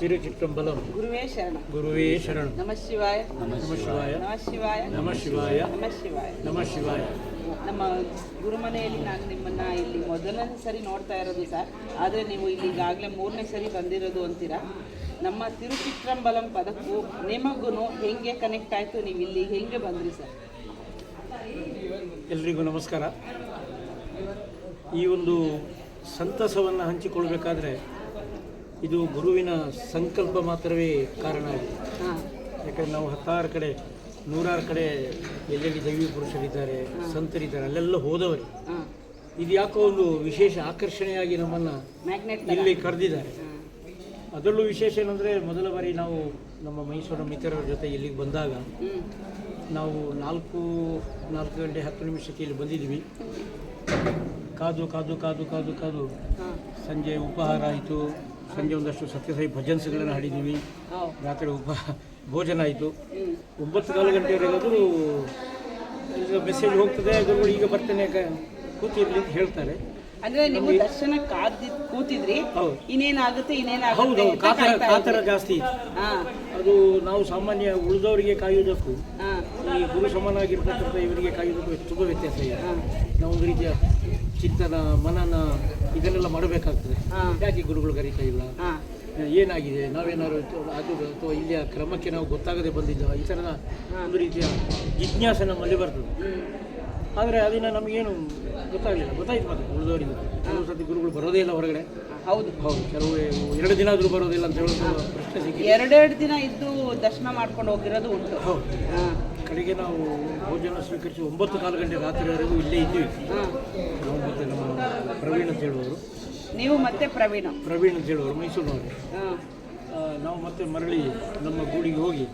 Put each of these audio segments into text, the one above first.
ತಿರುಚಿಟ್ಟಂಬಲಂ ಗುರುವೇ ಶರಣ ಗುರುವೇ ಶರಣ ನಮಃ ಶಿವಾಯ ನಮಃ ಶಿವಾಯ ನಮಃ ಶಿವಾಯ ನಮಃ ಶಿವಾಯ ನಮಃ ಶಿವಾಯ ನಮಃ ಶಿವಾಯ. ನಮ್ಮ ಗುರುಮನೆಯಲ್ಲಿ ನಾನು ನಿಮ್ಮನ್ನು ಇಲ್ಲಿ ಮೊದಲನೇ ಸರಿ ನೋಡ್ತಾ ಇರೋದು ಸರ್. ಆದರೆ ನೀವು ಇಲ್ಲಿ ಈಗಾಗಲೇ 3ನೇ ಸರಿ ಬಂದಿರೋದು ಅಂತೀರಾ. ನಮ್ಮ ತಿರುಚಿಟ್ರಂಬಲಂ ಪದಕ್ಕೂ ನಿಮಗೂ ಹೆಂಗೆ ಕನೆಕ್ಟ್ ಆಯಿತು, ನೀವು ಇಲ್ಲಿ ಹೆಂಗೆ ಬಂದ್ರಿ ಸರ್? ಎಲ್ರಿಗೂ ನಮಸ್ಕಾರ. ಈ ಒಂದು ಸಂತಸವನ್ನು ಹಂಚಿಕೊಳ್ಬೇಕಾದ್ರೆ ಇದು ಗುರುವಿನ ಸಂಕಲ್ಪ ಮಾತ್ರವೇ ಕಾರಣ ಆಗಿದೆ. ಯಾಕಂದರೆ ನಾವು 10 ಕಡೆ 100 ಕಡೆ ಎಲ್ಲೆಲ್ಲಿ ದೈವಿ ಪುರುಷರಿದ್ದಾರೆ, ಸಂತರಿದ್ದಾರೆ, ಅಲ್ಲೆಲ್ಲ ಹೋದವರು. ಇದು ಯಾಕೋ ಒಂದು ವಿಶೇಷ ಆಕರ್ಷಣೆಯಾಗಿ ನಮ್ಮನ್ನು ಇಲ್ಲಿ ಕರೆದಿದ್ದಾರೆ. ಅದರಲ್ಲೂ ವಿಶೇಷ ಏನಂದರೆ, ಮೊದಲ ಬಾರಿ ನಾವು ನಮ್ಮ ಮೈಸೂರಿನ ಮಿತ್ರರ ಜೊತೆ ಇಲ್ಲಿಗೆ ಬಂದಾಗ ನಾವು 4 ಗಂಟೆ 10 ನಿಮಿಷಕ್ಕೆ ಇಲ್ಲಿ ಬಂದಿದ್ವಿ. ಕಾದು ಸಂಜೆ ಉಪಹಾರ ಆಯಿತು. ಸಂಜೆ ಒಂದಷ್ಟು ಸತ್ಯಸಾಯಿ ಭಜನ್ಸ್ಗಳನ್ನು ಹಾಡಿದ್ದೀವಿ. ರಾತ್ರಿ ಭೋಜನ ಆಯಿತು. 9 ಗಂಟೆವರೆಗಾದರೂ ಈಗ ಮೆಸೇಜ್ ಹೋಗ್ತದೆ, ಗುರುಗಳು ಈಗ ಬರ್ತೇನೆ ಕೂತಿರ್ಲಿ ಅಂತ ಹೇಳ್ತಾರೆ. ಅಂದ್ರೆ ನಿಮ್ಮ ದರ್ಶನ ಕೂತಿದ್ರಿ, ಇನ್ನೇನಾಗುತ್ತೆ ಹೌದು, ಕಾತರ ಜಾಸ್ತಿ ಇತ್ತು. ಅದು ನಾವು ಸಾಮಾನ್ಯ ಉಳಿದವರಿಗೆ ಕಾಯುವುದಕ್ಕೂ ಈ ಗುರು ಸಮಾನಾಗಿರ್ತಕ್ಕಂಥ ಇವರಿಗೆ ಕಾಯುವುದಕ್ಕೂ ತುಂಬ ವ್ಯತ್ಯಾಸ ಇದೆ. ನಾವು ಒಂದು ರೀತಿಯ ಚಿಂತನ ಮನನ ಇದನ್ನೆಲ್ಲ ಮಾಡಬೇಕಾಗ್ತದೆ. ಯಾಕೆ ಗುರುಗಳು ಕರೀತಾ ಇಲ್ಲ, ಏನಾಗಿದೆ, ನಾವೇನಾದ್ರು ಅದು ಅಥವಾ ಇಲ್ಲಿಯ ಕ್ರಮಕ್ಕೆ ನಾವು ಗೊತ್ತಾಗದೆ ಬಂದಿದ್ದ, ಈ ಥರದ ಒಂದು ರೀತಿಯ ಜಿಜ್ಞಾಸೆ ನಮ್ಮಲ್ಲಿ ಬರ್ತದೆ. ಆದರೆ ಅದನ್ನು ನಮಗೇನು ಗೊತ್ತಾಯಿತು ಮತ್ತೆ ಉಳಿದವರಿಂದ. ಕೆಲವು ಸತಿ ಗುರುಗಳು ಬರೋದೇ ಇಲ್ಲ ಹೊರಗಡೆ. ಹೌದು, ಕೆಲವು 2 ದಿನ ಆದರೂ ಬರೋದಿಲ್ಲ ಅಂತ ಹೇಳೋದು ಪ್ರಶ್ನೆ ಸಿಕ್ಕಿದೆ. 2 ದಿನ ಇದ್ದು ದರ್ಶನ ಮಾಡ್ಕೊಂಡು ಹೋಗಿರೋದು ಉಂಟು. ಹೌದು. ಕಡೆಗೆ ನಾವು ಭೋಜನ ಸ್ವೀಕರಿಸಿ 9 ಗಂಟೆ ರಾತ್ರಿವರೆಗೂ ಇಲ್ಲೇ ಇದ್ದೀವಿ. ನಾವು ಮತ್ತೆ ನಮ್ಮ ಪ್ರವೀಣ್ ಅಂತ ಹೇಳುವವರು. ನೀವು ಮತ್ತೆ ಪ್ರವೀಣ್ ಅಂತ ಹೇಳುವವರು ಮೈಸೂರಿನವರು. ನಾವು ಮತ್ತೆ ಮರಳಿ ನಮ್ಮ ಗೂಡಿಗೆ ಹೋಗಿ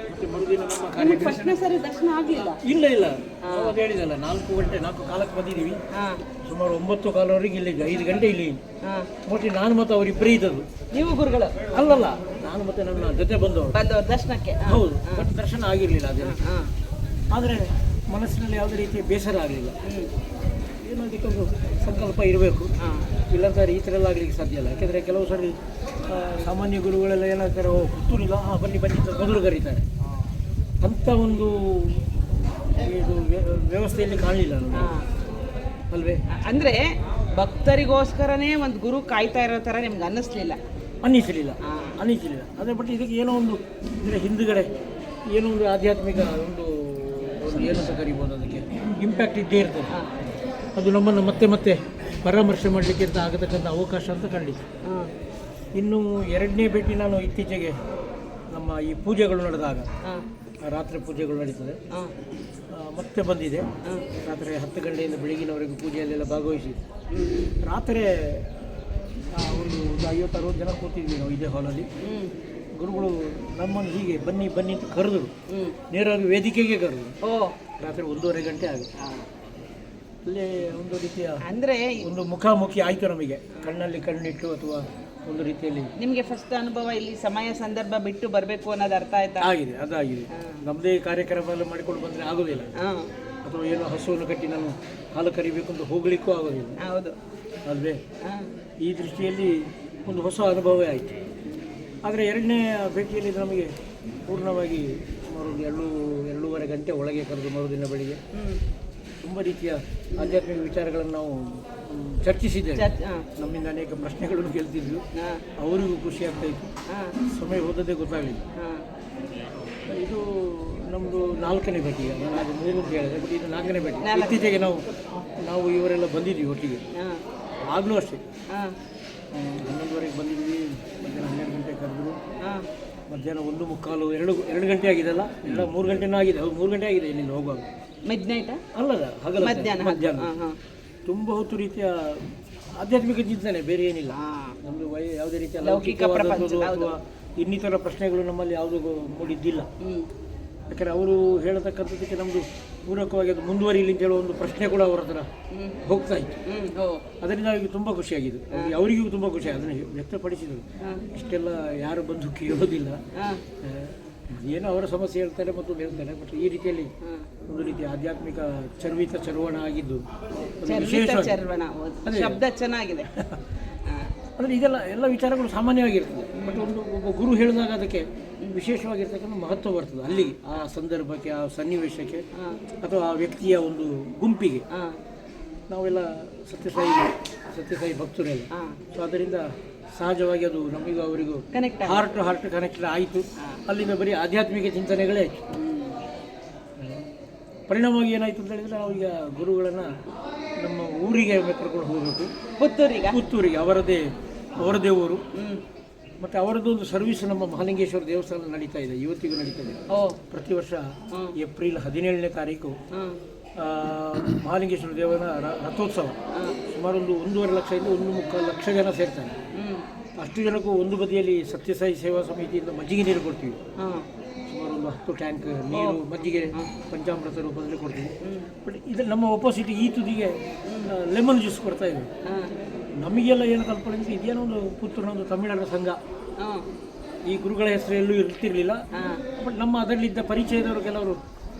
ಮತ್ತೆ ಮರುದಿನ ನಮ್ಮ ಫಸ್ಟ್ನೇ ಸರಿ ದರ್ಶನ ಆಗಲಿಲ್ಲ. ಇಲ್ಲ ಅವಾಗ ಹೇಳಿದಲ್ಲ, 4 ಕಾಲಕ್ಕೆ ಬಂದಿದ್ದೀವಿ. ಸುಮಾರು 9 ಇಲ್ಲಿ 5 ಗಂಟೆ ಇಲ್ಲಿ ಮತ್ತೆ ನಾನು ಮತ್ತು ಅವರಿಬ್ಬರೇ ಇದ್ದದ್ದು. ನೀವು ಗುರುಗಳು ಅಲ್ಲಲ್ಲ, ನಾನು ಮತ್ತೆ ನನ್ನ ಜೊತೆ ಬಂದವರು ದರ್ಶನಕ್ಕೆ. ಹೌದು, ಬಟ್ ದರ್ಶನ ಆಗಿರಲಿಲ್ಲ ಅದೇನು. ಆದರೆ ಮನಸ್ಸಿನಲ್ಲಿ ಯಾವುದೇ ರೀತಿಯ ಬೇಸರ ಆಗಲಿಲ್ಲ. ಏನೋ ಅದಕ್ಕೊಂದು ಸಂಕಲ್ಪ ಇರಬೇಕು, ಇಲ್ಲಾಂತಾರೆ ಈ ಥರ ಎಲ್ಲ ಆಗಲಿಕ್ಕೆ ಸಾಧ್ಯ ಇಲ್ಲ. ಯಾಕೆಂದರೆ ಕೆಲವು ಸರಿ ಸಾಮಾನ್ಯ ಗುರುಗಳೆಲ್ಲ ಏನಾಗ್ತಾರೆ, ಪುತ್ತೂರಿಲ್ಲ, ಬನ್ನಿ ಅಂತ ಮೊದಲು ಕರೀತಾರೆ. ಅಂಥ ಒಂದು ಇದು ವ್ಯವಸ್ಥೆಯಲ್ಲಿ ಕಾಣಲಿಲ್ಲ ಅಲ್ವೇ. ಅಂದರೆ ಭಕ್ತರಿಗೋಸ್ಕರನೇ ಒಂದು ಗುರು ಕಾಯ್ತಾ ಇರೋ ಥರ ನಿಮ್ಗೆ ಅನ್ನಿಸ್ಲಿಲ್ಲ? ಅನ್ನಿಸಲಿಲ್ಲ. ಅದೇ ಬಟ್ ಇದಕ್ಕೆ ಏನೋ ಒಂದು ಇದರ ಹಿಂದುಗಡೆ ಏನೋ ಒಂದು ಆಧ್ಯಾತ್ಮಿಕ ಒಂದು ಏನಂತ ಕರಿಬೋದು, ಅದಕ್ಕೆ ಇಂಪ್ಯಾಕ್ಟ್ ಇದ್ದೇ ಇರ್ತದೆ. ಅದು ನಮ್ಮನ್ನು ಮತ್ತೆ ಪರಾಮರ್ಶೆ ಮಾಡಲಿಕ್ಕೆ ಅಂತ ಆಗತಕ್ಕಂಥ ಅವಕಾಶ ಅಂತ ಖಂಡಿತ. ಇನ್ನು 2ನೇ ಭೇಟಿ ನಾನು ಇತ್ತೀಚೆಗೆ ನಮ್ಮ ಈ ಪೂಜೆಗಳು ನಡೆದಾಗ, ರಾತ್ರಿ ಪೂಜೆಗಳು ನಡೀತದೆ, ಮತ್ತೆ ಬಂದಿದೆ. ರಾತ್ರಿ 10 ಗಂಟೆಯಿಂದ ಬೆಳಗಿನವರೆಗೂ ಪೂಜೆಯಲ್ಲೆಲ್ಲ ಭಾಗವಹಿಸಿ ರಾತ್ರಿ ಒಂದು 50-60 ಜನ ಕೂತಿದ್ವಿ ನಾವು ಇದೇ ಹಾಲಲ್ಲಿ. ಗುರುಗಳು ನಮ್ಮನ್ನು ಹೀಗೆ ಬನ್ನಿ ಅಂತ ಕರೆದರು, ನೇರವಾಗಿ ವೇದಿಕೆಗೆ ಕರೆದರು. ರಾತ್ರಿ 1:30 ಗಂಟೆ ಆಗುತ್ತೆ. ಅಲ್ಲೇ ಒಂದು ರೀತಿಯ ಅಂದರೆ ಒಂದು ಮುಖಾಮುಖಿ ಆಯಿತು ನಮಗೆ, ಕಣ್ಣಲ್ಲಿ ಕಣ್ಣಿಟ್ಟು ಅಥವಾ ಒಂದು ರೀತಿಯಲ್ಲಿ. ನಿಮಗೆ ಫಸ್ಟ್ ಅನುಭವ ಇಲ್ಲಿ ಸಮಯ ಸಂದರ್ಭ ಬಿಟ್ಟು ಬರಬೇಕು ಅನ್ನೋದು ಅರ್ಥ ಆಯ್ತಾ? ಅದಾಗಿದೆ. ನಮ್ಮದೇ ಕಾರ್ಯಕ್ರಮ ಎಲ್ಲ ಮಾಡಿಕೊಂಡು ಬಂದರೆ ಆಗೋದಿಲ್ಲ, ಅಥವಾ ಏನೋ ಹಸುವನ್ನು ಕಟ್ಟಿ ನಾನು ಹಾಲು ಕರಿಬೇಕು ಅಂತ ಹೋಗ್ಲಿಕ್ಕೂ ಆಗೋದಿಲ್ಲ. ಹೌದು ಅಲ್ವೇ. ಈ ದೃಷ್ಟಿಯಲ್ಲಿ ಒಂದು ಹೊಸ ಅನುಭವವೇ ಆಯಿತು. ಆದರೆ 2ನೇ ಭೇಟಿಯಲ್ಲಿ ನಮಗೆ ಪೂರ್ಣವಾಗಿ ಸುಮಾರು 2-2.5 ಗಂಟೆ ಒಳಗೆ ಕರೆದು ಮರುದಿನ ಬೆಳಿಗ್ಗೆ ತುಂಬ ರೀತಿಯ ಆಧ್ಯಾತ್ಮಿಕ ವಿಚಾರಗಳನ್ನು ನಾವು ಚರ್ಚಿಸಿದ್ದೇವೆ. ನಮ್ಮಿಂದ ಅನೇಕ ಪ್ರಶ್ನೆಗಳನ್ನು ಕೇಳ್ತಿದ್ವಿ, ಅವರಿಗೂ ಖುಷಿ ಆಗ್ತಾಯಿತ್ತು. ಸಮಯ ಹೋದದ್ದೇ ಗೊತ್ತಾಗಲಿಲ್ಲ. ಇದು ನಮ್ಮದು 4ನೇ ಭೇಟಿ. ನಾನು ಅದು 3 ಅಂತ ಹೇಳಿದೆ, ಬಟ್ ಇದು 4ನೇ ಭೇಟಿ. ಇತ್ತೀಚೆಗೆ ನಾವು ಇವರೆಲ್ಲ ಬಂದಿದ್ವಿ ಒಟ್ಟಿಗೆ. ಆಗಲೂ ಅಷ್ಟೇ 11:30ಗೆ ಬಂದಿದ್ವಿ. ಮಧ್ಯಾಹ್ನ 12 ಗಂಟೆ ಕರೆದ್ರು. ಮಧ್ಯಾಹ್ನ 1:45 2 ಗಂಟೆ ಆಗಿದೆಲ್ಲ, ಇಲ್ಲ 3 ಗಂಟೆನೂ ಆಗಿದೆ. 3 ಗಂಟೆ ಆಗಿದೆ ಇಲ್ಲಿಂದ ಹೋಗುವಾಗ. ಮಿಡ್ನೈಟ್ ಅಲ್ಲದ ಹಗಲ ಮಧ್ಯಾಹ್ನ. ತುಂಬ ಹೊತ್ತು ರೀತಿಯ ಆಧ್ಯಾತ್ಮಿಕ ಚಿಂತನೆ, ಬೇರೆ ಏನಿಲ್ಲ. ನಮ್ಮದು ಯಾವುದೇ ರೀತಿಯ ಲೌಕಿಕ ಅಥವಾ ಇನ್ನಿತರ ಪ್ರಶ್ನೆಗಳು ನಮ್ಮಲ್ಲಿ ಯಾವುದೂ ಮೂಡಿದ್ದಿಲ್ಲ. ಯಾಕಂದರೆ ಅವರು ಹೇಳತಕ್ಕಂಥದ್ದಕ್ಕೆ ನಮ್ಮದು ಪೂರಕವಾಗಿ ಅದು ಮುಂದುವರಿಲಿ ಅಂತ ಹೇಳೋ ಒಂದು ಪ್ರಶ್ನೆ ಕೂಡ ಅವರ ಹತ್ರ ಹೋಗ್ತಾ ಇತ್ತು. ಅದರಿಂದ ಅವರಿಗೆ ತುಂಬ ಖುಷಿಯಾಗಿದೆ, ಅವರಿಗೂ ತುಂಬ ಖುಷಿ ಅದನ್ನು ವ್ಯಕ್ತಪಡಿಸಿದರು. ಇಷ್ಟೆಲ್ಲ ಯಾರು ಬಂದು ಕೇಳೋದಿಲ್ಲ, ಏನೋ ಅವರ ಸಮಸ್ಯೆ ಹೇಳ್ತಾರೆ ಮತ್ತು ಹೇಳ್ತಾರೆ. ಬಟ್ ಈ ರೀತಿಯಲ್ಲಿ ಒಂದು ರೀತಿಯ ಆಧ್ಯಾತ್ಮಿಕ ಚರ್ವಣ ಆಗಿದ್ದು ಶಬ್ದ ಚೆನ್ನಾಗಿದೆ. ಅಂದರೆ ಇದೆಲ್ಲ ಎಲ್ಲ ವಿಚಾರಗಳು ಸಾಮಾನ್ಯವಾಗಿರ್ತದೆ. ಬಟ್ ಒಬ್ಬ ಗುರು ಹೇಳಿದಾಗ ಅದಕ್ಕೆ ವಿಶೇಷವಾಗಿರ್ತಕ್ಕಂಥ ಮಹತ್ವ ಬರ್ತದೆ ಅಲ್ಲಿಗೆ, ಆ ಸಂದರ್ಭಕ್ಕೆ, ಆ ಸನ್ನಿವೇಶಕ್ಕೆ ಅಥವಾ ಆ ವ್ಯಕ್ತಿಯ ಒಂದು ಗುಂಪಿಗೆ. ನಾವೆಲ್ಲ ಸತ್ಯಸಾಯಿ ಭಕ್ತರೆಲ್ಲ, ಸೊ ಅದರಿಂದ ಸಹಜವಾಗಿ ಅದು ನಮಗೂ ಅವರಿಗೂ ಹಾರ್ಟ್ ಟು ಹಾರ್ಟ್ ಕನೆಕ್ಟೆಡ್ ಆಯಿತು. ಅಲ್ಲಿಂದ ಬರೀ ಆಧ್ಯಾತ್ಮಿಕ ಚಿಂತನೆಗಳೇ ಆಯಿತು. ಪರಿಣಾಮವಾಗಿ ಏನಾಯಿತು ಅಂತ ಹೇಳಿದರೆ, ನಾವೀಗ ಗುರುಗಳನ್ನು ನಮ್ಮ ಊರಿಗೆ ಕರ್ಕೊಂಡು ಹೋಗಬೇಕು, ಪುತ್ತೂರಿಗೆ. ಅವರದೇ ಊರು. ಮತ್ತು ಅವರದ್ದು ಒಂದು ಸರ್ವಿಸ್ ನಮ್ಮ ಮಹಾಲಿಂಗೇಶ್ವರ ದೇವಸ್ಥಾನ ನಡೀತಾ ಇದೆ, ಇವತ್ತಿಗೂ ನಡೀತಾ ಇದೆ. ಪ್ರತಿ ವರ್ಷ ಏಪ್ರಿಲ್ 17ನೇ ತಾರೀಕು ಮಹಾಲಿಂಗೇಶ್ವರ ದೇವರ ರಥೋತ್ಸವ. ಸುಮಾರು ಒಂದು 1.5 ಲಕ್ಷದಿಂದ 1.25 ಲಕ್ಷ ಜನ ಸೇರ್ತಾರೆ. ಅಷ್ಟು ಜನಕ್ಕೂ ಒಂದು ಬದಿಯಲ್ಲಿ ಸತ್ಯಸಾಯಿ ಸೇವಾ ಸಮಿತಿಯಿಂದ ಮಜ್ಜಿಗೆ ನೀರು ಕೊಡ್ತೀವಿ. ಸುಮಾರು ಒಂದು 10 ಟ್ಯಾಂಕ್ ನೀರು, ಮಜ್ಜಿಗೆ ಪಂಚಾಮೃತ ರೂಪದಲ್ಲಿ ಕೊಡ್ತೀವಿ. ಬಟ್ ಇದು ನಮ್ಮ ಒಪೋಸಿಟ್ ಈ ತುದಿಗೆ ಲೆಮನ್ ಜ್ಯೂಸ್ ಕೊಡ್ತಾ ಇದ್ದೀವಿ. ನಮಗೆಲ್ಲ ಏನು ಕಲ್ಪನೆ ಅಂದರೆ, ಇದೇನೋ ಒಂದು ಪುತ್ತೂರಿನ ಒಂದು ತಮಿಳರ ಸಂಘ, ಈ ಗುರುಗಳ ಹೆಸರು ಎಲ್ಲೂ ಇರ್ತಿರ್ಲಿಲ್ಲ. ಬಟ್ ನಮ್ಮ ಅದರಲ್ಲಿದ್ದ ಪರಿಚಯದವರು ಕೆಲವರು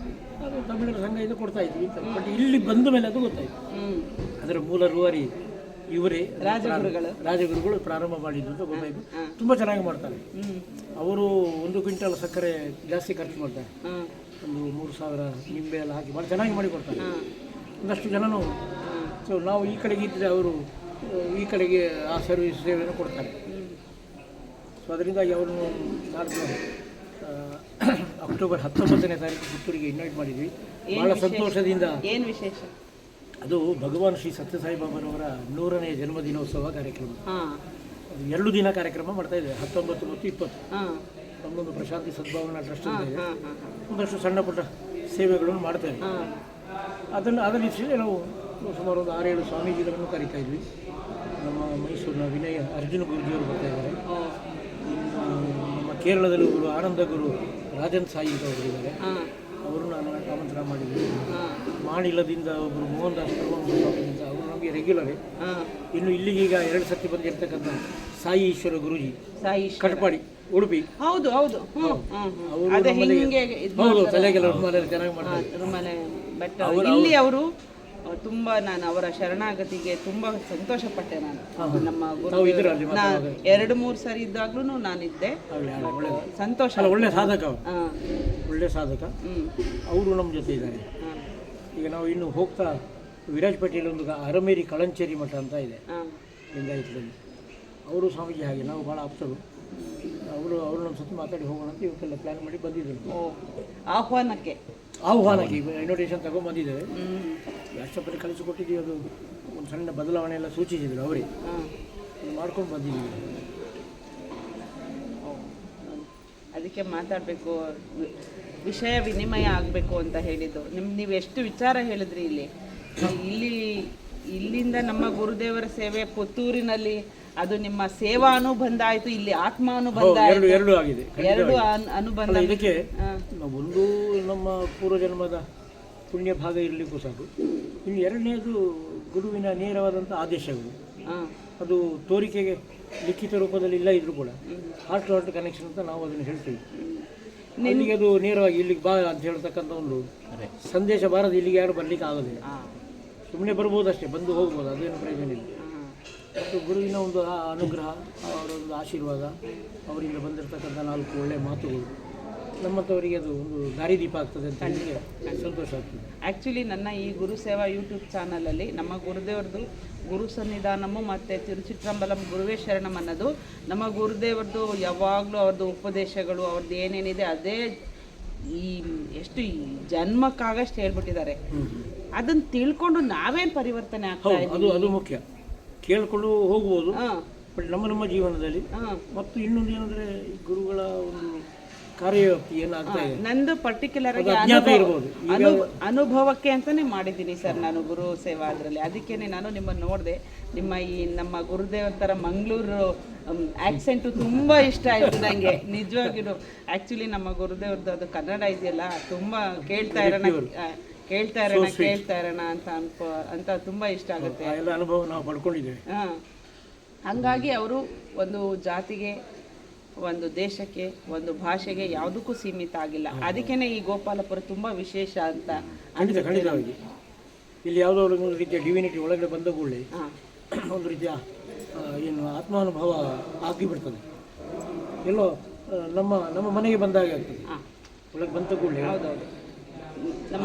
ಅದು ತಮಿಳರ ಸಂಘ ಇದು ಕೊಡ್ತಾ ಇದ್ವಿ. ಬಟ್ ಇಲ್ಲಿ ಬಂದ ಮೇಲೆ ಅದು ಗೊತ್ತಾಯಿತು, ಅದರ ಮೂಲ ರೂವಾರಿ ಇವರೇ ರಾಜಗುರುಗಳು ಪ್ರಾರಂಭ ಮಾಡಿದ್ದು ಅಂತ ಗೊತ್ತಾಯಿತು. ತುಂಬ ಚೆನ್ನಾಗಿ ಮಾಡ್ತಾರೆ ಅವರು. 1 ಕ್ವಿಂಟಲ್ ಸಕ್ಕರೆ ಜಾಸ್ತಿ ಖರ್ಚು ಮಾಡ್ತಾರೆ, ಒಂದು 3,000 ನಿಂಬೆ ಎಲ್ಲ ಹಾಕಿ ಭಾಳ ಚೆನ್ನಾಗಿ ಮಾಡಿ ಕೊಡ್ತಾರೆ. ಒಂದಷ್ಟು ಜನನು, ಸೊ ನಾವು ಈ ಕಡೆಗೆ ಇದ್ದರೆ ಅವರು ಈ ಕಡೆಗೆ ಆ ಸರ್ವಿಸ್ ಸೇವೆಯನ್ನು ಕೊಡ್ತಾರೆ. ಸೊ ಅದರಿಂದಾಗಿ ಅವರನ್ನು ನಾಡ್ದು ಅಕ್ಟೋಬರ್ 19ನೇ ತಾರೀಕು ಪುತ್ತೂರಿಗೆ ಇನ್ವೈಟ್ ಮಾಡಿದ್ವಿ. ಭಾಳ ಸಂತೋಷದಿಂದ. ಏನು ವಿಶೇಷ? ಅದು ಭಗವಾನ್ ಶ್ರೀ ಸತ್ಯಸಾಯಿ ಬಾಬಾರವರ 100ನೇ ಜನ್ಮದಿನೋತ್ಸವ ಕಾರ್ಯಕ್ರಮ. ಅದು 2 ದಿನ ಕಾರ್ಯಕ್ರಮ ಮಾಡ್ತಾ ಇದೆ, 19 ಮತ್ತು 20. ನಮ್ಮೊಂದು ಪ್ರಶಾಂತಿ ಸದ್ಭಾವನಾ ಟ್ರಸ್ಟ್ ಅಂತ ಇದೆ, ಒಂದಷ್ಟು ಸಣ್ಣ ಪುಟ್ಟ ಸೇವೆಗಳನ್ನು ಮಾಡ್ತೇವೆ. ಅದರಲ್ಲಿ ನಾವು ಸುಮಾರು ಒಂದು 6-7 ಸ್ವಾಮೀಜಿಗಳನ್ನು ಕರೀತಾ ಇದ್ವಿ. ನಮ್ಮ ಮೈಸೂರಿನ ವಿನಯ ಅರ್ಜುನ ಗುರುಜಿಯವರು ಬರ್ತಾ ಇದ್ದಾರೆ. ನಮ್ಮ ಕೇರಳದಲ್ಲಿ ಒಬ್ಬರು ಆನಂದ ಗುರು ರಾಜನ್ ಸಾಯಿ ಅಂತ ಒಬ್ಬರು ಇದ್ದಾರೆ, ಅವರು ನಾನು ಆಮಂತ್ರಣ ಮಾಡಿದ್ವಿ. ಮಾಣಿಲದಿಂದ ಒಬ್ಬರು ಮೋಹನ್ ದಾಸ್ ಸ್ವಾಮೀಜಿಂದ, ಅವರು ನಮಗೆ ರೆಗ್ಯುಲರೇ. ಇನ್ನು ಇಲ್ಲಿಗೆ ಈಗ 2 ಸರ್ತಿ ಬಂದಿರತಕ್ಕಂಥ ಸಾಯಿ ಈಶ್ವರ ಗುರುಜಿ, ಕಟ್ಪಾಡಿ, ಉಡುಪಿ. ಹೌದು ಅವರು ತಲೆಗೆಲ್ಲ ರುಮಾಲೆ ಚೆನ್ನಾಗಿ ಮಾಡ್ತಾರೆ. ಇಲ್ಲಿ ಅವರು ತುಂಬಾ, ನಾನು ಅವರ ಶರಣಾಗತಿಗೆ ತುಂಬಾ ಸಂತೋಷ ಪಟ್ಟೆ. ನಾನು ನಮ್ಮ 2-3 ಸರಿ ಇದ್ದಾಗ್ಲೂ ನಾನಿದ್ದೆ. ಸಂತೋಷ. ಒಳ್ಳೆ ಸಾಧಕ ಅವರು ನಮ್ಮ ಜೊತೆ ಇದ್ದಾರೆ. ಈಗ ನಾವು ಇನ್ನು ಹೋಗ್ತಾ ವಿರಾಜಪೇಟೆಯಲ್ಲಿ ಒಂದು ಅರಮೇರಿ ಕಳಂಚೇರಿ ಮಠ ಅಂತ ಇದೆ ಲಿಂಗಾಯತದಲ್ಲಿ. ಅವರು ಸ್ವಾಮೀಜಿ ಹಾಗೆ ನಾವು ಭಾಳ ಆಪ್ತರು. ಅವರು ನಮ್ಮ ಸುತ್ತ ಮಾತಾಡಿ ಹೋಗೋಣ ಅಂತ ಇವಕ್ಕೆಲ್ಲ ಪ್ಲ್ಯಾನ್ ಮಾಡಿ ಬಂದಿದ್ದರು. ಆಹ್ವಾನಕ್ಕೆ ಇನ್ವಿಟೇಷನ್ ತಗೊಂಡ್ಬಂದಿದ್ದೇವೆ. ರಾಷ್ಟ್ರಪತಿ ಕಳಿಸಿಕೊಟ್ಟಿದ್ದೀವಿ. ಅದು ಒಂದು ಸಣ್ಣ ಬದಲಾವಣೆ ಎಲ್ಲ ಸೂಚಿಸಿದ್ರು ಅವರೇ, ಮಾಡ್ಕೊಂಡು ಬಂದಿದ್ದೀವಿ. ಅದಕ್ಕೆ ಮಾತಾಡಬೇಕು, ವಿಷಯ ವಿನಿಮಯ ಆಗಬೇಕು ಅಂತ ಹೇಳಿದ್ದು. ನೀವು ಎಷ್ಟು ವಿಚಾರ ಹೇಳಿದ್ರಿ ಇಲ್ಲಿಂದ ನಮ್ಮ ಗುರುದೇವರ ಸೇವೆ ಪುತ್ತೂರಿನಲ್ಲಿ, ಅದು ನಿಮ್ಮ ಸೇವಾ ಅನುಬಂಧ ಆಯಿತು, ಇಲ್ಲಿ ಆತ್ಮ ಅನುಬಂಧ ಆಯಿತು. ಎರಡು ಅನುಬಂಧ. ಇದಕ್ಕೆ ಒಂದು ನಮ್ಮ ಪೂರ್ವಜನ್ಮದ ಪುಣ್ಯ ಭಾಗ ಇರಲಿಕ್ಕೂ ಸಾಕು. ಇನ್ನು 2ನೇದು ಗುರುವಿನ ನೇರವಾದಂಥ ಆದೇಶಗಳು. ಅದು ತೋರಿಕೆಗೆ ಲಿಖಿತ ರೂಪದಲ್ಲಿ ಇಲ್ಲ ಇದ್ರೂ ಕೂಡ ಹಾರ್ಟ್ ಟು ಹಾರ್ಟ್ ಕನೆಕ್ಷನ್ ಅಂತ ನಾವು ಅದನ್ನು ಹೇಳ್ತೀವಿ. ಇಲ್ಲಿಗೆ ಅದು ನೇರವಾಗಿ ಇಲ್ಲಿಗೆ ಬಾ ಅಂತ ಹೇಳ್ತಕ್ಕಂಥ ಒಂದು ಸಂದೇಶ ಬಾರದು. ಇಲ್ಲಿಗೆ ಯಾರು ಬರಲಿಕ್ಕೆ ಆಗೋದಿಲ್ಲ, ಸುಮ್ಮನೆ ಬರ್ಬೋದು ಅಷ್ಟೇ, ಬಂದು ಹೋಗ್ಬೋದು, ಅದೇನು ಪ್ರಯೋಜನ ಇಲ್ಲ. ಮತ್ತು ಗುರುವಿನ ಒಂದು ಅನುಗ್ರಹ, ಅವರ ಒಂದು ಆಶೀರ್ವಾದ, ಅವರಿಂದ ಬಂದಿರತಕ್ಕಂಥ 4 ಒಳ್ಳೆಯ ಮಾತುಗಳು ನಮ್ಮಂಥವರಿಗೆ ಅದು ಒಂದು ದಾರಿದೀಪ ಆಗ್ತದೆ ಅಂತ ಹೇಳಿ ಸಂತೋಷ ಆಗ್ತದೆ. ಆ್ಯಕ್ಚುಲಿ ನನ್ನ ಈ ಗುರು ಸೇವಾ ಯೂಟ್ಯೂಬ್ ಚಾನಲಲ್ಲಿ ನಮ್ಮ ಗುರುದೇವ್ರದ್ದು ಗುರು ಸನ್ನಿಧಾನಮು ಮತ್ತು ತಿರುಚಿಟ್ರಂಬಲಂ ಗುರುವೇ ಶರಣಂ ಅನ್ನೋದು, ನಮ್ಮ ಗುರುದೇವ್ರದ್ದು ಯಾವಾಗಲೂ ಅವ್ರದ್ದು ಉಪದೇಶಗಳು, ಅವ್ರದ್ದು ಏನೇನಿದೆ ಅದೇ ಈ ಜನ್ಮಕ್ಕಾಗಷ್ಟು ಹೇಳ್ಬಿಟ್ಟಿದ್ದಾರೆ. ಅದನ್ನು ತಿಳ್ಕೊಂಡು ನಾವೇನು ಪರಿವರ್ತನೆ ಆಗ್ತಾ ಇದ್ದೀವಿ, ಅದು ಮುಖ್ಯ. ಕೇಳ್ಕೊಂಡು ಹೋಗ್ಬೋದು, ಬಟ್ ನಮ್ಮ ಜೀವನದಲ್ಲಿ ಮತ್ತು ಇನ್ನೊಂದು ಏನಂದರೆ ಗುರುಗಳ ಒಂದು ಕಾರ್ಯವ್ಯಾಪ್ತಿ ಏನಾಗ್ತಾ ಇದೆ. ನಂದು ಪರ್ಟಿಕ್ಯುಲರ್ ಆಗಿ ಅನುಭವಕ್ಕೆ ಅಂತಾನೆ ಮಾಡಿದ್ದೀನಿ ಸರ್ ನಾನು ಗುರು ಸೇವಾ ಅದರಲ್ಲಿ. ಅದಕ್ಕೇನೆ ನಾನು ನಿಮ್ಮನ್ನು ನೋಡಿದೆ. ನಮ್ಮ ಗುರುದೇವರ ಥರ ಮಂಗಳೂರು ಆಕ್ಸೆಂಟು ತುಂಬ ಇಷ್ಟ ಆಯಿತು ನನಗೆ ನಿಜವಾಗಿಯೂ. ಆ್ಯಕ್ಚುಲಿ ನಮ್ಮ ಗುರುದೇವ್ರದ್ದು ಅದು ಕನ್ನಡ ಇದೆಯಲ್ಲ, ತುಂಬ ಕೇಳ್ತಾ ಇರೋಣ ಅಂತ ತುಂಬ ಇಷ್ಟ ಆಗುತ್ತೆ. ಅನುಭವ ನಾವು ಪಡ್ಕೊಂಡಿದ್ದೇವೆ. ಹಂಗಾಗಿ ಅವರು ಒಂದು ಜಾತಿಗೆ, ಒಂದು ದೇಶಕ್ಕೆ, ಒಂದು ಭಾಷೆಗೆ ಯಾವುದಕ್ಕೂ ಸೀಮಿತ ಆಗಿಲ್ಲ. ಅದಕ್ಕೇನೆ ಈ ಗೋಪಾಲಪುರ ತುಂಬ ವಿಶೇಷ ಅಂತ. ಖಂಡಿತವಾಗಿ ಇಲ್ಲಿ ಯಾವುದೋ ಒಂದು ರೀತಿಯ ಡಿವಿನಿಟಿ ಒಳಗಡೆ ಬಂದ ಕೂಡಲೇ ಒಂದು ರೀತಿಯ ಏನು ಆತ್ಮಾನುಭವ ಆಗಿಬಿಡ್ತದೆ. ಎಲ್ಲೋ ನಮ್ಮ ನಮ್ಮ ಮನೆಗೆ ಬಂದಾಗೆ ಆಗ್ತದೆ. ಹಾಂ ಒಳಗೆ ಬಂತ ಕೂಡಲೇ ಹೌದೌದು.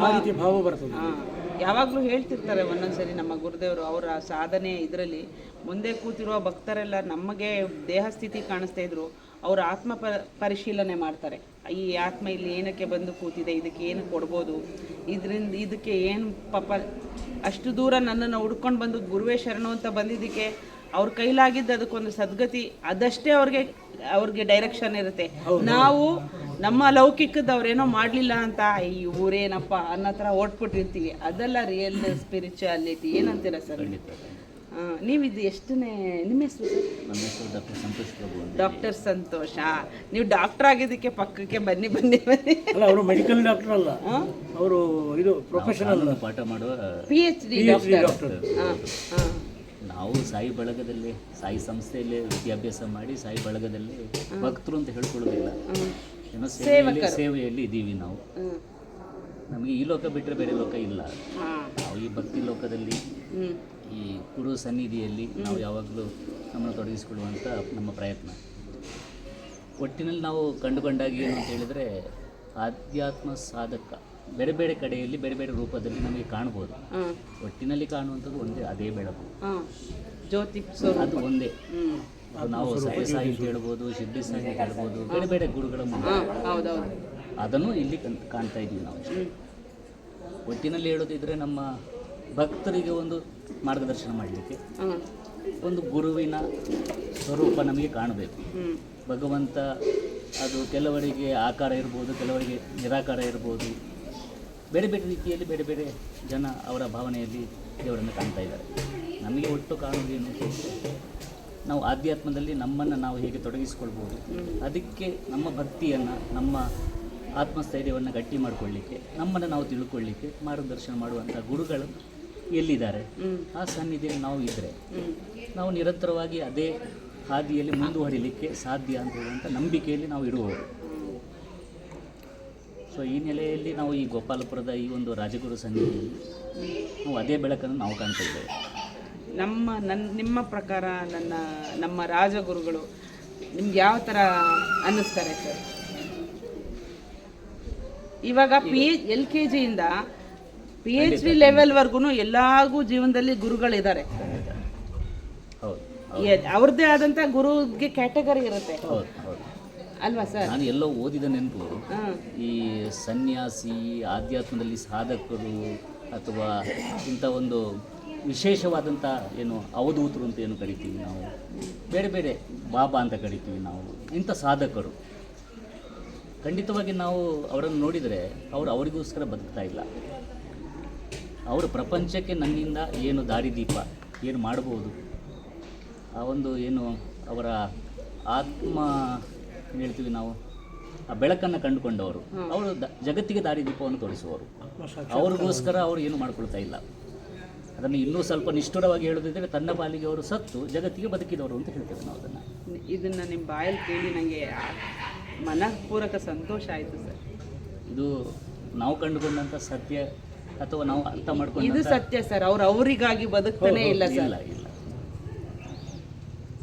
ಆ ರೀತಿ ಭಾವ ಬರ್ತದೆ. ಯಾವಾಗಲೂ ಹೇಳ್ತಿರ್ತಾರೆ ಒಂದೊಂದ್ಸರಿ ನಮ್ಮ ಗುರುದೇವರು ಅವರ ಸಾಧನೆ ಇದರಲ್ಲಿ ಮುಂದೆ ಕೂತಿರುವ ಭಕ್ತರೆಲ್ಲ ನಮಗೆ ದೇಹ ಸ್ಥಿತಿ ಕಾಣಿಸ್ತಾ ಇದ್ರು ಅವರು ಆತ್ಮ ಪರಿಶೀಲನೆ ಮಾಡ್ತಾರೆ. ಈ ಆತ್ಮ ಇಲ್ಲಿ ಏನಕ್ಕೆ ಬಂದು ಕೂತಿದೆ, ಇದಕ್ಕೆ ಏನು ಕೊಡ್ಬೋದು, ಇದಕ್ಕೆ ಏನು ಪಾಪ ಅಷ್ಟು ದೂರ ನನ್ನನ್ನು ಹುಡ್ಕೊಂಡು ಬಂದು ಗುರುವೇ ಶರಣು ಅಂತ ಬಂದಿದ್ದಕ್ಕೆ ಅವ್ರ ಕೈಲಾಗಿದ್ದು ಅದಕ್ಕೊಂದು ಸದ್ಗತಿ, ಅದಷ್ಟೇ ಅವ್ರಿಗೆ ಡೈರೆಕ್ಷನ್ ಇರುತ್ತೆ. ನಾವು ನಮ್ಮ ಲೌಕಿಕದ ಅವ್ರೇನೋ ಮಾಡಲಿಲ್ಲ ಅಂತ ಈ ಊರೇನಪ್ಪ ಅನ್ನೋ ಥರ ಓಡ್ಬಿಟ್ಟಿರ್ತೀವಿ. ಅದೆಲ್ಲ ರಿಯಲ್ ಸ್ಪಿರಿಚುಯಾಲಿಟಿ. ಏನಂತೀರ ಸರ್? ನೀವಿದು ಎಷ್ಟನೇ ನಿಮ್ಮ ಹೆಸರು ಸರ್? ನಮ್ಮ ಹೆಸರು ಡಾಕ್ಟರ್ ಸಂತೋಷ್ ಪ್ರಭು. ಡಾಕ್ಟರ್ ಸಂತೋಷ. ನೀವು ಡಾಕ್ಟರ್ ಆಗಿದ್ದಕ್ಕೆ ಪಕ್ಕಕ್ಕೆ ಬನ್ನಿ ಬನ್ನಿ ಬನ್ನಿ. ಅಲ್ಲ, ಅವರು ಮೆಡಿಕಲ್ ಡಾಕ್ಟರ್ ಅಲ್ಲ, ಅವರು ಇದು ಪ್ರೊಫೆಷನಲ್ ಪಾಠ ಮಾಡುವ PhD ಡಾಕ್ಟರ್. ನಾವು ಸಾಯಿ ಬಳಗದಲ್ಲಿ, ಸಾಯಿ ಸಂಸ್ಥೆಯಲ್ಲಿ ವಿದ್ಯಾಭ್ಯಾಸ ಮಾಡಿ ಸಾಯಿ ಬಳಗದಲ್ಲಿ ಭಕ್ತರು ಅಂತ ಹೇಳ್ಕೊಳ್ಳೋದಿಲ್ಲ, ಏನೋ ಸೇವೆಯಲ್ಲಿ ಇದ್ದೀವಿ ನಾವು. ನಮಗೆ ಈ ಲೋಕ ಬಿಟ್ಟರೆ ಬೇರೆ ಲೋಕ ಇಲ್ಲ. ನಾವು ಈ ಭಕ್ತಿ ಲೋಕದಲ್ಲಿ, ಈ ಗುರು ಸನ್ನಿಧಿಯಲ್ಲಿ ನಾವು ಯಾವಾಗಲೂ ನಮ್ಮನ್ನು ತೊಡಗಿಸಿಕೊಳ್ಳುವಂಥ ನಮ್ಮ ಪ್ರಯತ್ನ. ಒಟ್ಟಿನಲ್ಲಿ ನಾವು ಕಂಡುಕೊಂಡಾಗ ಏನು ಅಂತ ಹೇಳಿದರೆ, ಆಧ್ಯಾತ್ಮ ಸಾಧಕ ಬೇರೆ ಬೇರೆ ಕಡೆಯಲ್ಲಿ ಬೇರೆ ಬೇರೆ ರೂಪದಲ್ಲಿ ನಮಗೆ ಕಾಣ್ಬೋದು. ಒಟ್ಟಿನಲ್ಲಿ ಕಾಣುವಂಥದ್ದು ಒಂದೇ, ಅದೇ ಬೆಳಕು, ಜ್ಯೋತಿ, ಅದು ಒಂದೇ. ನಾವು ಸತ್ಯ ಸಾಯಿ ಅಂತ ಹೇಳ್ಬೋದು, ಶಿರ್ಡಿ ಸಾಯಿ ಅಂತ ಹೇಳ್ಬೋದು, ಬೇರೆ ಬೇರೆ ಗುರುಗಳ ಮುಂದೆ ಅದನ್ನು ಇಲ್ಲಿ ಕಾಣ್ತಾ ಇದ್ದೀವಿ ನಾವು. ಒಟ್ಟಿನಲ್ಲಿ ಹೇಳೋದಿದ್ರೆ, ನಮ್ಮ ಭಕ್ತರಿಗೆ ಒಂದು ಮಾರ್ಗದರ್ಶನ ಮಾಡಲಿಕ್ಕೆ ಒಂದು ಗುರುವಿನ ಸ್ವರೂಪ ನಮಗೆ ಕಾಣಬೇಕು. ಭಗವಂತ ಅದು ಕೆಲವರಿಗೆ ಆಕಾರ ಇರ್ಬೋದು, ಕೆಲವರಿಗೆ ನಿರಾಕಾರ ಇರ್ಬೋದು. ಬೇರೆ ಬೇರೆ ರೀತಿಯಲ್ಲಿ ಬೇರೆ ಬೇರೆ ಜನ ಅವರ ಭಾವನೆಯಲ್ಲಿ ದೇವರನ್ನು ಕಾಣ್ತಾ ಇದ್ದಾರೆ. ನಮಗೆ ಒಟ್ಟು ಕಾಣುವುದೇನು ಅಂತ ಹೇಳಿದರೆ, ನಾವು ಆಧ್ಯಾತ್ಮದಲ್ಲಿ ನಮ್ಮನ್ನು ನಾವು ಹೇಗೆ ತೊಡಗಿಸಿಕೊಳ್ಬೋದು, ಅದಕ್ಕೆ ನಮ್ಮ ಭಕ್ತಿಯನ್ನು, ನಮ್ಮ ಆತ್ಮಸ್ಥೈರ್ಯವನ್ನು ಗಟ್ಟಿ ಮಾಡಿಕೊಳ್ಳಿಕ್ಕೆ, ನಮ್ಮನ್ನು ನಾವು ತಿಳ್ಕೊಳ್ಳಿಕ್ಕೆ ಮಾರ್ಗದರ್ಶನ ಮಾಡುವಂಥ ಗುರುಗಳು ಎಲ್ಲಿದ್ದಾರೆ, ಆ ಸನ್ನಿಧಿಯಲ್ಲಿ ನಾವು ಇದ್ದರೆ ನಾವು ನಿರಂತರವಾಗಿ ಅದೇ ಹಾದಿಯಲ್ಲಿ ಮುಂದುವರಿಲಿಕ್ಕೆ ಸಾಧ್ಯ ಅಂತ ಹೇಳುವಂಥ ನಂಬಿಕೆಯಲ್ಲಿ ನಾವು ಇರುವವರು. ಸೊ ಈ ನೆಲೆಯಲ್ಲಿ ನಾವು ಈ ಗೋಪಾಲಪುರದ ಈ ಒಂದು ರಾಜಗುರು ಸನ್ನಿಧಿಯಲ್ಲಿ ನಾವು ಅದೇ ಬೆಳಕನ್ನು ನಾವು ಕಾಣ್ತಾ ಇದ್ದೇವೆ. ನಿಮ್ಮ ಪ್ರಕಾರ ನಮ್ಮ ರಾಜಗುರುಗಳು ನಿಮ್ಗೆ ಯಾವ ಥರ ಅನ್ನಿಸ್ತಾರೆ ಸರ್? ಇವಾಗ LKG ಇಂದ PhD ಲೆವೆಲ್ವರೆಗೂ ಎಲ್ಲಾಗೂ ಜೀವನದಲ್ಲಿ ಗುರುಗಳಿದ್ದಾರೆ. ಹೌದು, ಅವ್ರದ್ದೇ ಆದಂಥ ಗುರುಗೆ ಕ್ಯಾಟಗರಿ ಇರುತ್ತೆ ಅಲ್ವಾ ಸರ್? ನಾನು ಎಲ್ಲೋ ಓದಿದ ನೆನಪು, ಈ ಸನ್ಯಾಸಿ, ಆಧ್ಯಾತ್ಮದಲ್ಲಿ ಸಾಧಕರು ಅಥವಾ ಇಂಥ ಒಂದು ವಿಶೇಷವಾದಂಥ ಏನು ಅವಧೂತರು ಅಂತ ಏನು ಕರಿತೀವಿ ನಾವು, ಬೇರೆ ಬೇರೆ ಬಾಬಾ ಅಂತ ಕರಿತೀವಿ ನಾವು, ಇಂಥ ಸಾಧಕರು ಖಂಡಿತವಾಗಿ ನಾವು ಅವರನ್ನು ನೋಡಿದರೆ ಅವರಿಗೋಸ್ಕರ ಬದುಕ್ತಾ ಇಲ್ಲ. ಅವರು ಪ್ರಪಂಚಕ್ಕೆ ನನ್ನಿಂದ ಏನು ದಾರಿದೀಪ, ಏನು ಮಾಡ್ಬೋದು, ಆ ಒಂದು ಏನು ಅವರ ಆತ್ಮ ಏನು ಹೇಳ್ತೀವಿ ನಾವು, ಆ ಬೆಳಕನ್ನು ಕಂಡುಕೊಂಡವರು, ಅವರು ಜಗತ್ತಿಗೆ ದಾರಿದೀಪವನ್ನು ತೋರಿಸುವವರು. ಅವ್ರಿಗೋಸ್ಕರ ಅವರು ಏನು ಮಾಡ್ಕೊಳ್ತಾ ಇಲ್ಲ. ಅದನ್ನು ಇನ್ನೂ ಸ್ವಲ್ಪ ನಿಷ್ಠುರವಾಗಿ ಹೇಳೋದಿದ್ದರೆ, ತನ್ನ ಪಾಲಿಗೆ ಅವರು ಸತ್ತು ಜಗತ್ತಿಗೆ ಬದುಕಿದವರು ಅಂತ ಹೇಳ್ತೇವೆ ನಾವು ಅದನ್ನು. ಇದನ್ನು ನಿಮ್ಮ ಬಾಯಲ್ಲಿ ಕೇಳಿ ನನಗೆ ಮನಃಪೂರ್ವಕ ಸಂತೋಷ ಆಯಿತು ಸರ್. ಇದು ನಾವು ಕಂಡುಕೊಂಡಂಥ ಸತ್ಯ ಅಥವಾ ನಾವು ಅರ್ಥ ಮಾಡ್ಕೊಂಡು, ಇದು ಸತ್ಯ ಸರ್. ಅವರಿಗಾಗಿ ಬದುಕ್ತಾನೆ ಇಲ್ಲ ಸರ್. ಇಲ್ಲ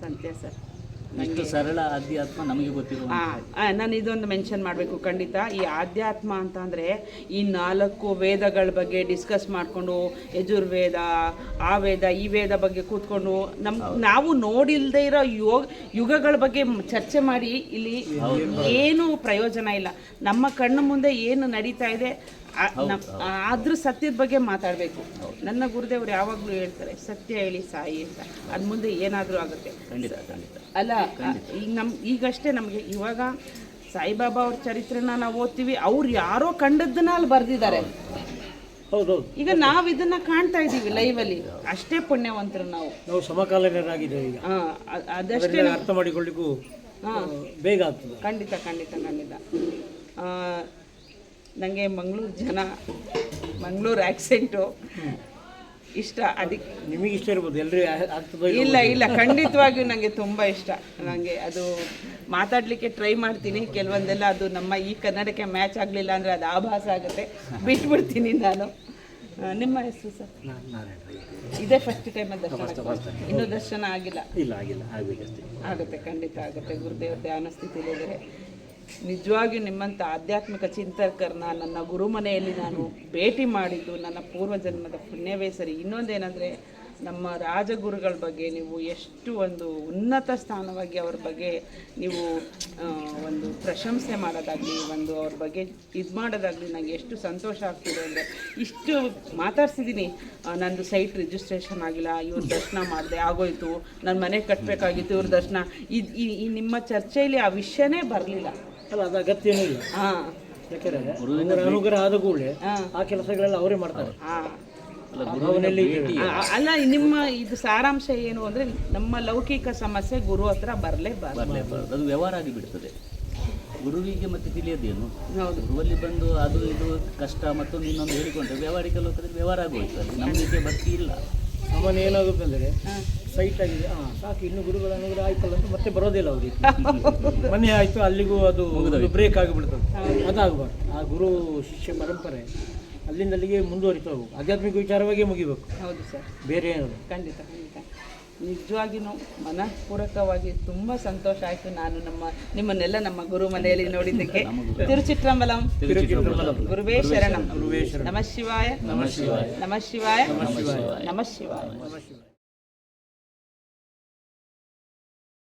ಸತ್ಯ ಸರ್. ಇಷ್ಟು ಸರಳ ಆಧ್ಯಾತ್ಮ ನಮಗೆ ಗೊತ್ತಿರುವ. ನಾನು ಇದೊಂದು ಮೆನ್ಷನ್ ಮಾಡಬೇಕು ಖಂಡಿತ. ಈ ಆಧ್ಯಾತ್ಮ ಅಂತ ಅಂದರೆ ಈ 4 ವೇದಗಳ ಬಗ್ಗೆ ಡಿಸ್ಕಸ್ ಮಾಡಿಕೊಂಡು, ಯಜುರ್ವೇದ, ಆ ವೇದ, ಈ ವೇದ ಬಗ್ಗೆ ಕೂತ್ಕೊಂಡು ನಾವು ನೋಡಿಲ್ಲದೆ ಇರೋ ಯುಗಗಳ ಬಗ್ಗೆ ಚರ್ಚೆ ಮಾಡಿ ಇಲ್ಲಿ ಏನು ಪ್ರಯೋಜನ ಇಲ್ಲ. ನಮ್ಮ ಕಣ್ಣು ಮುಂದೆ ಏನು ನಡೀತಾ ಇದೆ ಅದ್ರ ಸತ್ಯದ ಬಗ್ಗೆ ಮಾತಾಡಬೇಕು. ನನ್ನ ಗುರುದೇವರು ಯಾವಾಗಲೂ ಹೇಳ್ತಾರೆ, ಸತ್ಯ ಹೇಳಿ ಸಾಯಿ ಅಂತ. ಅದು ಮುಂದೆ ಏನಾದರೂ ಆಗುತ್ತೆ ಅಲ್ಲ. ಈಗಷ್ಟೇ ನಮಗೆ ಇವಾಗ ಸಾಯಿಬಾಬಾ ಅವ್ರ ಚರಿತ್ರೆನ ನಾವು ಓದ್ತೀವಿ, ಅವ್ರು ಯಾರೋ ಕಂಡದ್ದನ್ನ ಅಲ್ಲಿ ಬರೆದಿದ್ದಾರೆ. ಹೌದೌದು. ಈಗ ನಾವು ಇದನ್ನ ಕಾಣ್ತಾ ಇದ್ದೀವಿ ಲೈವಲ್ಲಿ, ಅಷ್ಟೇ ಪುಣ್ಯವಂತರು ನಾವು ಸಮಕಾಲೀನರಾಗಿದ್ದೇವೆ ಈಗ. ಅದಷ್ಟೇ ಅರ್ಥ ಮಾಡಿಕೊಳ್ಳಿಕ್ಕೂ ಬೇಗ ಆಗ್ತದೆ. ಖಂಡಿತ ಖಂಡಿತ ಖಂಡಿತ. ನನಗೆ ಮಂಗಳೂರು ಆ್ಯಕ್ಸೆಂಟು ಇಷ್ಟ. ಅದಕ್ಕೆ ನಿಮಗೆ ಇಷ್ಟ ಇರ್ಬೋದು, ಎಲ್ಲರೂ ಆಗ್ತದೆ. ಇಲ್ಲ ಖಂಡಿತವಾಗಿಯೂ ನನಗೆ ತುಂಬ ಇಷ್ಟ. ನನಗೆ ಅದು ಮಾತಾಡಲಿಕ್ಕೆ ಟ್ರೈ ಮಾಡ್ತೀನಿ, ಕೆಲವೊಂದೆಲ್ಲ ಅದು ನಮ್ಮ ಈ ಕನ್ನಡಕ್ಕೆ ಮ್ಯಾಚ್ ಆಗಲಿಲ್ಲ ಅಂದರೆ ಅದು ಆಭಾಸ ಆಗುತ್ತೆ, ಬಿಟ್ಬಿಡ್ತೀನಿ ನಾನು. ನಿಮ್ಮ ಹೆಸರು ಸರ್? ನಾರಾಯಣ. ಇದೇ ಫಸ್ಟ್ ಟೈಮ್ ದರ್ಶನ? ಇನ್ನೂ ದರ್ಶನ ಆಗಿಲ್ಲ? ಇಲ್ಲ ಆಗಿಲ್ಲ, ಆಗಬೇಕಷ್ಟೇ. ಆಗುತ್ತೆ, ಖಂಡಿತ ಆಗುತ್ತೆ. ಗುರುದೇವ್ರ ಧ್ಯಾನ ಸ್ಥಿತಿಲಿದ್ದಾರೆ. ನಿಜವಾಗಿಯೂ ನಿಮ್ಮಂಥ ಆಧ್ಯಾತ್ಮಿಕ ಚಿಂತಕರನ್ನ ನನ್ನ ಗುರುಮನೆಯಲ್ಲಿ ನಾನು ಭೇಟಿ ಮಾಡಿದ್ದು ನನ್ನ ಪೂರ್ವಜನ್ಮದ ಪುಣ್ಯವೇ ಸರಿ. ಇನ್ನೊಂದೇನೆಂದರೆ ನಮ್ಮ ರಾಜಗುರುಗಳ ಬಗ್ಗೆ ನೀವು ಎಷ್ಟು ಒಂದು ಉನ್ನತ ಸ್ಥಾನವಾಗಿ ಅವ್ರ ಬಗ್ಗೆ ನೀವು ಒಂದು ಪ್ರಶಂಸೆ ಮಾಡೋದಾಗಲಿ, ಒಂದು ಅವ್ರ ಬಗ್ಗೆ ಇದು ಮಾಡೋದಾಗಲಿ ನನಗೆ ಎಷ್ಟು ಸಂತೋಷ ಆಗ್ತಿದೆ ಅಂದರೆ, ಇಷ್ಟು ಮಾತಾಡ್ಸಿದ್ದೀನಿ. ನಂದು ಸೈಟ್ ರಿಜಿಸ್ಟ್ರೇಷನ್ ಆಗಿಲ್ಲ, ಇವ್ರ ದರ್ಶನ ಮಾಡಿದೆ ಆಗೋಯ್ತು, ನನ್ನ ಮನೆ ಕಟ್ಟಬೇಕಾಗಿತ್ತು, ಇವ್ರ ದರ್ಶನ, ಈ ನಿಮ್ಮ ಚರ್ಚೆಯಲ್ಲಿ ಆ ವಿಷಯನೇ ಬರಲಿಲ್ಲ. ಅಲ್ಲ, ಅದು ಅಗತ್ಯನೂ ಇಲ್ಲ. ಹಾಂ, ಯಾಕಂದರೆ ಅವರ ಅನುಗ್ರಹ ಆದ ಕೂಡಲೇ ಆ ಕೆಲಸಗಳೆಲ್ಲ ಅವರೇ ಮಾಡ್ತಾರೆ. ಹಾಂ, ಭೇಟಿ ಅಲ್ಲ, ನಿಮ್ಮ ಇದು ಸಾರಾಂಶ ಏನು ಅಂದರೆ ನಮ್ಮ ಲೌಕಿಕ ಸಮಸ್ಯೆ ಗುರು ಹತ್ರ ಬರಲೇಬಾರ್ದು. ಅದು ವ್ಯವಹಾರ ಆಗಿಬಿಡ್ತದೆ. ಗುರುವಿಗೆ ಮತ್ತೆ ತಿಳಿಯೋದೇನು? ಹೌದು, ಗುರುವಲ್ಲಿ ಬಂದು ಅದು ಇದು ಕಷ್ಟ ಮತ್ತೊಂದು ಇನ್ನೊಂದು ಹೇಳಿಕೊಂಡ್ರೆ ವ್ಯವಹಾರಿಕ ಲೋಕದಲ್ಲಿ ವ್ಯವಹಾರ ಆಗೋಯ್ತದೆ. ನಂಬಿಕೆ ಭಕ್ತಿ ಇಲ್ಲ. ಸಾಮಾನ್ಯ ಏನಾಗುತ್ತೆ ಅಂದರೆ ಸೈಟ್ ಆಗಿದೆ, ಸಾಕು, ಇನ್ನು ಗುರುಗಳ ಅನುಗ್ರಹ ಆಯ್ತಲ್ಲ ಅಂತ ಮತ್ತೆ ಬರೋದಿಲ್ಲ ಅವ್ರಿಗೆ. ಮನೆ ಆಯಿತು, ಅಲ್ಲಿಗೂ ಅದು ಬ್ರೇಕ್ ಆಗಿಬಿಡ್ತದೆ. ಅದಾಗಬಾರ್ದು. ಆ ಗುರು ಶಿಷ್ಯ ಪರಂಪರೆ ಅಲ್ಲಿಂದ ಅಲ್ಲಿಗೆ ಮುಂದುವರಿತಾ ಹೋಗು. ಆಧ್ಯಾತ್ಮಿಕ ವಿಚಾರವಾಗಿ ಮುಗಿಬೇಕು. ಹೌದು ಸರ್, ಬೇರೆ ಏನದು. ಖಂಡಿತ ಖಂಡಿತ. ನಿಜವಾಗಿಯೂ ಮನಃಪೂರ್ವಕವಾಗಿ ತುಂಬ ಸಂತೋಷ ಆಯಿತು ನಾನು ನಿಮ್ಮನ್ನೆಲ್ಲ ನಮ್ಮ ಗುರು ಮನೆಯಲ್ಲಿ ನೋಡಿದ್ದಕ್ಕೆ. ತಿರುಚಿಟ್ರಂಬಲಂ ಗುರುವೇ ಶರಣಂ. ನಮಃ ಶಿವಾಯ. ನಮಃ ಶಿವಾಯ. ನಮಃ ಶಿವಾಯ. ನಮಃ ಶಿವಾಯ. ನಮಃ ಶಿವಾಯ.